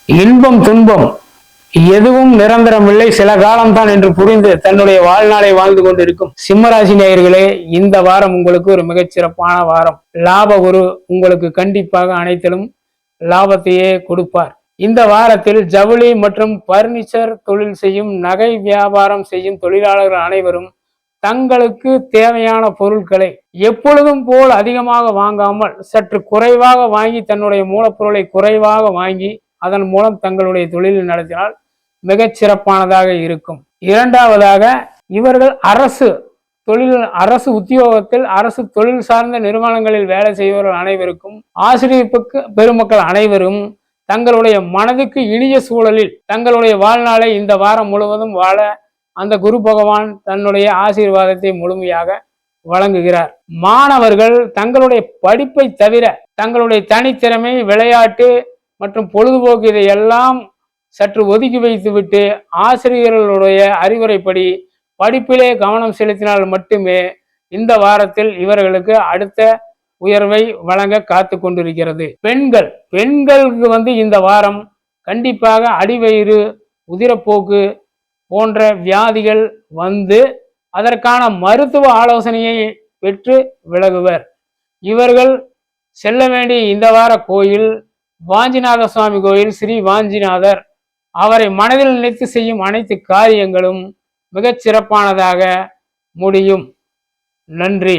இன்பம் துன்பம் எதுவும் நிரந்தரமில்லை, சில காலம்தான் என்று புரிந்து தன்னுடைய வாழ்நாளை வாழ்ந்து கொண்டிருக்கும் சிம்மராசி நேயர்களே, இந்த வாரம் உங்களுக்கு ஒரு மிகச்சிறப்பான வாரம். லாப குரு உங்களுக்கு கண்டிப்பாக அனைத்திலும் லாபத்தையே கொடுப்பார். இந்த வாரத்தில் ஜவுளி மற்றும் பர்னிச்சர் தொழில் செய்யும், நகை வியாபாரம் செய்யும் தொழிலாளர்கள் அனைவரும் தங்களுக்கு தேவையான பொருட்களை எப்பொழுதும் போல் அதிகமாக வாங்காமல் சற்று குறைவாக வாங்கி, தன்னுடைய மூலப்பொருளை குறைவாக வாங்கி அதன் மூலம் தங்களுடைய தொழில் நடத்தினால் மிகச்சிறப்பானதாக இருக்கும். இரண்டாவதாக, இவர்கள் அரசு உத்தியோகத்தில் அரசு தொழில் சார்ந்த நிறுவனங்களில் வேலை செய்பவர்கள் அனைவருக்கும், ஆசிரியர் பெருமக்கள் அனைவரும் தங்களுடைய மனதுக்கு இனிய சூழலில் தங்களுடைய வாழ்நாளை இந்த வாரம் முழுவதும் வாழ அந்த குரு பகவான் தன்னுடைய ஆசீர்வாதத்தை முழுமையாக வழங்குகிறார். மாணவர்கள் தங்களுடைய படிப்பை தவிர தங்களுடைய தனித்திறமை, விளையாட்டு மற்றும் பொழுதுபோக்கு இதையெல்லாம் சற்று ஒதுக்கி வைத்துவிட்டு ஆசிரியர்களுடைய அறிவுரைப்படி படிப்பிலே கவனம் செலுத்தினால் மட்டுமே இந்த வாரத்தில் இவர்களுக்கு அடுத்த உயர்வை வழங்க காத்து கொண்டிருக்கிறது. பெண்களுக்கு இந்த வாரம் கண்டிப்பாக அடிவயிறு, உதிரப்போக்கு போன்ற வியாதிகள் அதற்கான மருத்துவ ஆலோசனையை பெற்று விலகுவர். இவர்கள் செல்ல வேண்டிய இந்த வார கோயில் வாஞ்சிநாத சுவாமி கோயில். ஸ்ரீ வாஞ்சிநாதர், அவரை மனதில் நினைத்து செய்யும் அனைத்து காரியங்களும் மிகச் சிறப்பானதாக முடியும். நன்றி.